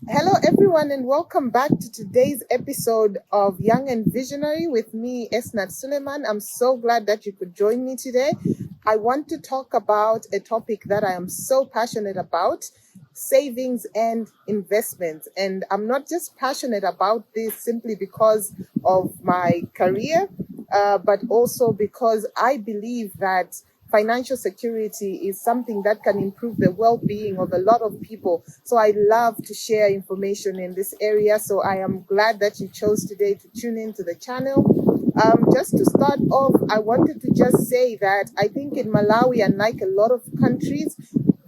Hello, everyone, and welcome back to today's episode of Young and Visionary with me, Esnat Suleiman. I'm so glad that you could join me today. I want to talk about a topic that I am so passionate about: savings and investments. And I'm not just passionate about this simply because of my career, but also because I believe that financial security is something that can improve the well-being of a lot of people. So I love to share information in this area. So I am glad that you chose today to tune into the channel. Just to start off, I wanted to just say that I think in Malawi, unlike a lot of countries,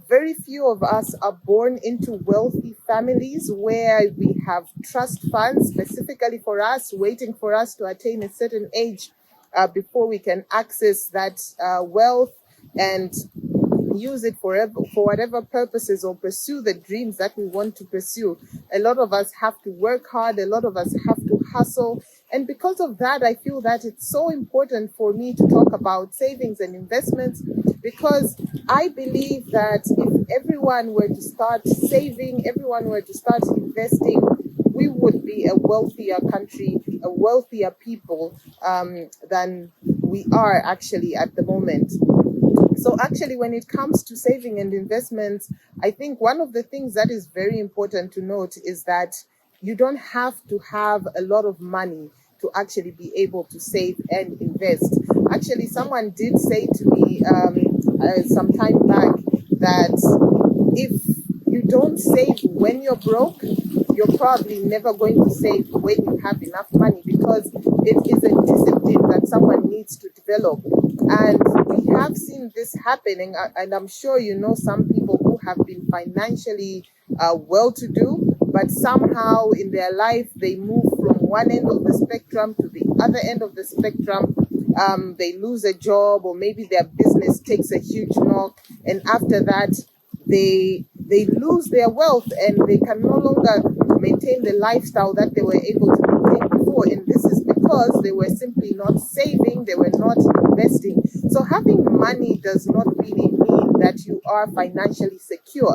very few of us are born into wealthy families where we have trust funds specifically for us, waiting for us to attain a certain age before we can access that wealth and use it for whatever purposes or pursue the dreams that we want to pursue. A lot of us have to work hard. A lot of us have to hustle. And because of that, I feel that it's so important for me to talk about savings and investments, because I believe that if everyone were to start saving, everyone were to start investing, we would be a wealthier country, a wealthier people than we are actually at the moment. So actually, when it comes to saving and investments, I think one of the things that is very important to note is that you don't have to have a lot of money to actually be able to save and invest. Actually, someone did say to me some time back that if you don't save when you're broke, you're probably never going to save when you have enough money, because it is a discipline that someone needs to develop. And we have seen this happening, and I'm sure you know some people who have been financially well-to-do, but somehow in their life they move from one end of the spectrum to the other end of the spectrum. They lose a job, or maybe their business takes a huge knock, and after that they lose their wealth and they can no longer maintain the lifestyle that they were able to maintain before. And this is because they were simply not saving, they were not investing. So having money does not really mean that you are financially secure.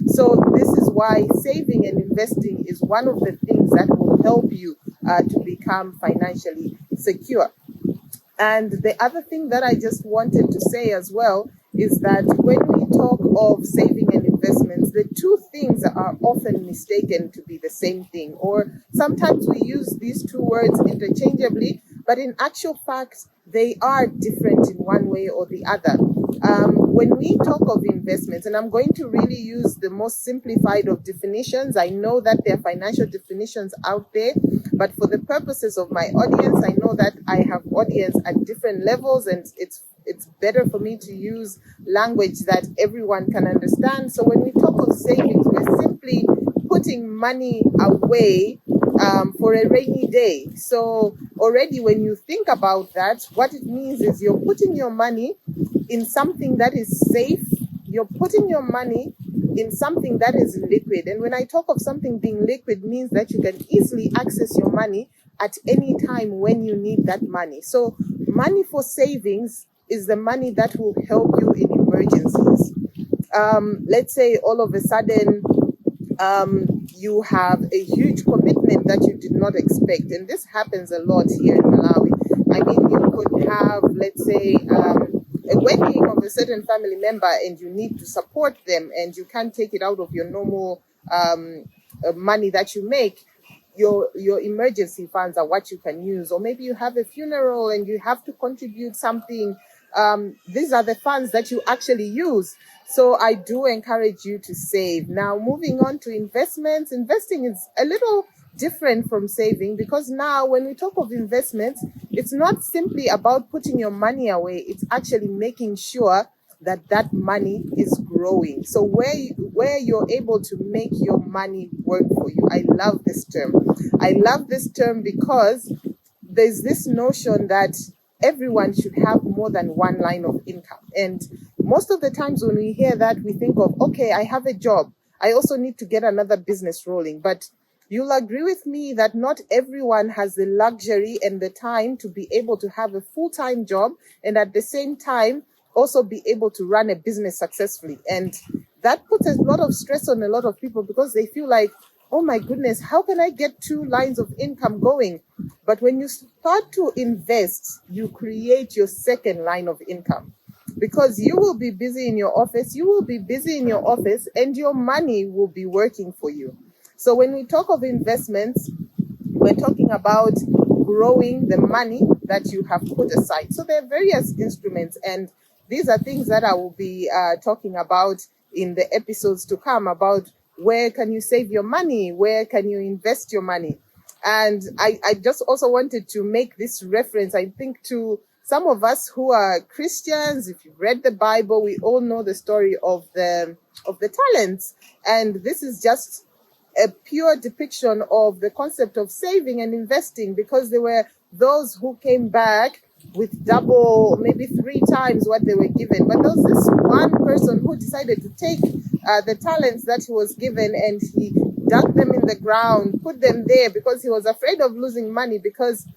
So this is why saving and investing is one of the things that will help you to become financially secure. And the other thing that I just wanted to say as well is that when we talk of saving and investments, the two things are often mistaken to be the same thing, or sometimes we use these two words interchangeably, but in actual fact, they are different in one way or the other. When we talk of investments, and I'm going to really use the most simplified of definitions. I know that there are financial definitions out there, but for the purposes of my audience, I know that I have audience at different levels, and it's better for me to use language that everyone can understand. So when we talk of savings, we're simply putting money away for a rainy day. So already when you think about that, what it means is you're putting your money in something that is safe. You're putting your money in something that is liquid. And when I talk of something being liquid, means that you can easily access your money at any time when you need that money. So money for savings is the money that will help you in emergencies. Let's say all of a sudden you have a huge commitment that you did not expect. And this happens a lot here in Malawi. I mean, you could have, let's say, a wedding of a certain family member, and you need to support them, and you can't take it out of your normal money that you make. Your emergency funds are what you can use. Or maybe you have a funeral and you have to contribute something. These are the funds that you actually use. So I do encourage you to save. Now, moving on to investments. Investing is a little different from saving, because now when we talk of investments, it's not simply about putting your money away. It's actually making sure that that money is growing. So where you're able to make your money work for you. I love this term. I love this term because there's this notion that everyone should have more than one line of income. And most of the times when we hear that, we think of, okay, I have a job. I also need to get another business rolling. But you'll agree with me that not everyone has the luxury and the time to be able to have a full-time job and at the same time also be able to run a business successfully. And that puts a lot of stress on a lot of people, because they feel like, oh my goodness, how can I get two lines of income going? But when you start to invest, you create your second line of income, because you will be busy in your office, and your money will be working for you. So when we talk of investments, we're talking about growing the money that you have put aside. So there are various instruments, and these are things that I will be talking about in the episodes to come, about where can you save your money, where can you invest your money. And I just also wanted to make this reference, I think, to some of us who are Christians. If you've read the Bible, we all know the story of the talents. And this is just a pure depiction of the concept of saving and investing, because there were those who came back with double, maybe 3 times what they were given. But there was this one person who decided to take the talents that he was given, and he dug them in the ground, put them there, because he was afraid of losing money, because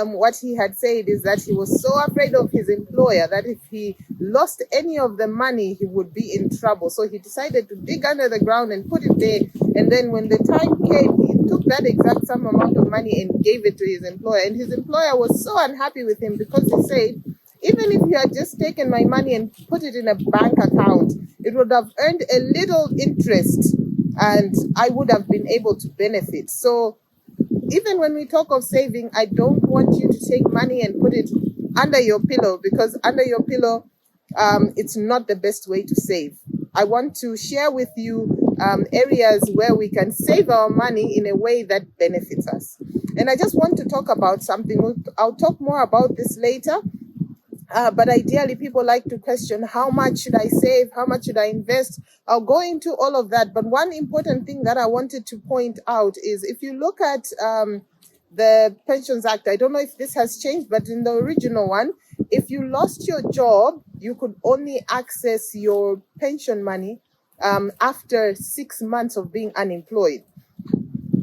what he had said is that he was so afraid of his employer that if he lost any of the money, he would be in trouble. So he decided to dig under the ground and put it there. And then when the time came, he took that exact same amount of money and gave it to his employer. And his employer was so unhappy with him, because he said, even if you had just taken my money and put it in a bank account, it would have earned a little interest and I would have been able to benefit. So even when we talk of saving, I don't want you to take money and put it under your pillow, because under your pillow, it's not the best way to save. I want to share with you areas where we can save our money in a way that benefits us. And I just want to talk about something. I'll talk more about this later. But ideally, people like to question, how much should I save? How much should I invest? I'll go into all of that. But one important thing that I wanted to point out is, if you look at the Pensions Act, I don't know if this has changed, but in the original one, if you lost your job, you could only access your pension money after 6 months of being unemployed.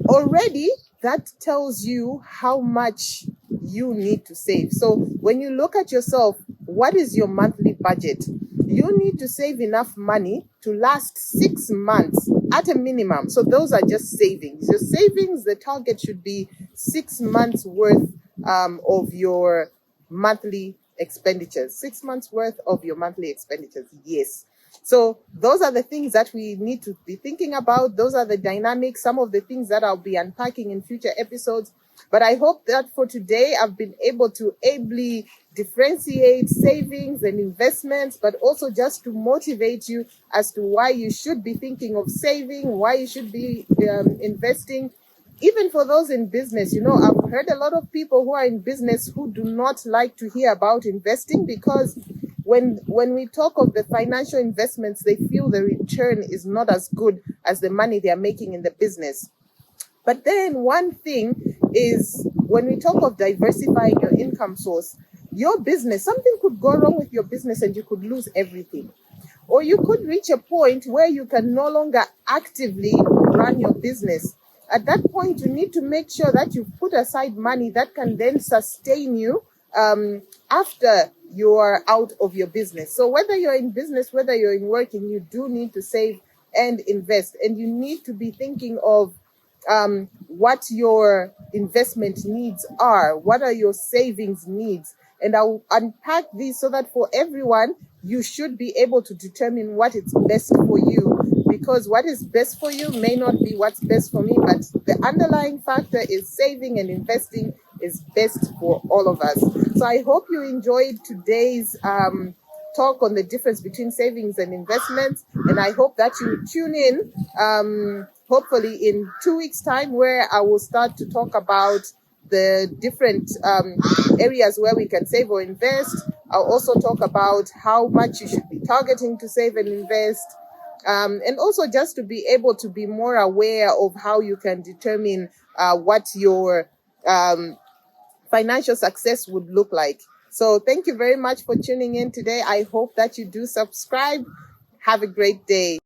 Already, that tells you how much you need to save. So when you look at yourself, what is your monthly budget? You need to save enough money to last 6 months at a minimum. So those are just savings. Your savings, the target should be 6 months worth of your monthly expenditures. 6 months worth of your monthly expenditures. Yes. So those are the things that we need to be thinking about. Those are the dynamics, some of the things that I'll be unpacking in future episodes. But I hope that for today, I've been able to ably differentiate savings and investments, but also just to motivate you as to why you should be thinking of saving, why you should be investing. Even for those in business, I've heard a lot of people who are in business who do not like to hear about investing, because when we talk of the financial investments, they feel the return is not as good as the money they are making in the business. But then one thing is, when we talk of diversifying your income source, your business, something could go wrong with your business and you could lose everything. Or you could reach a point where you can no longer actively run your business. At that point, you need to make sure that you put aside money that can then sustain you after you are out of your business. So whether you're in business, whether you're in working, you do need to save and invest. And you need to be thinking of what your investment needs are. What are your savings needs? And I'll unpack these so that for everyone, you should be able to determine what is best for you, because what is best for you may not be what's best for me, but the underlying factor is saving and investing is best for all of us. So I hope you enjoyed today's talk on the difference between savings and investments, and I hope that you tune in hopefully in 2 weeks' time, where I will start to talk about the different areas where we can save or invest. I'll also talk about how much you should be targeting to save and invest, and also just to be able to be more aware of how you can determine what your financial success would look like. So thank you very much for tuning in today. I hope that you do subscribe. Have a great day.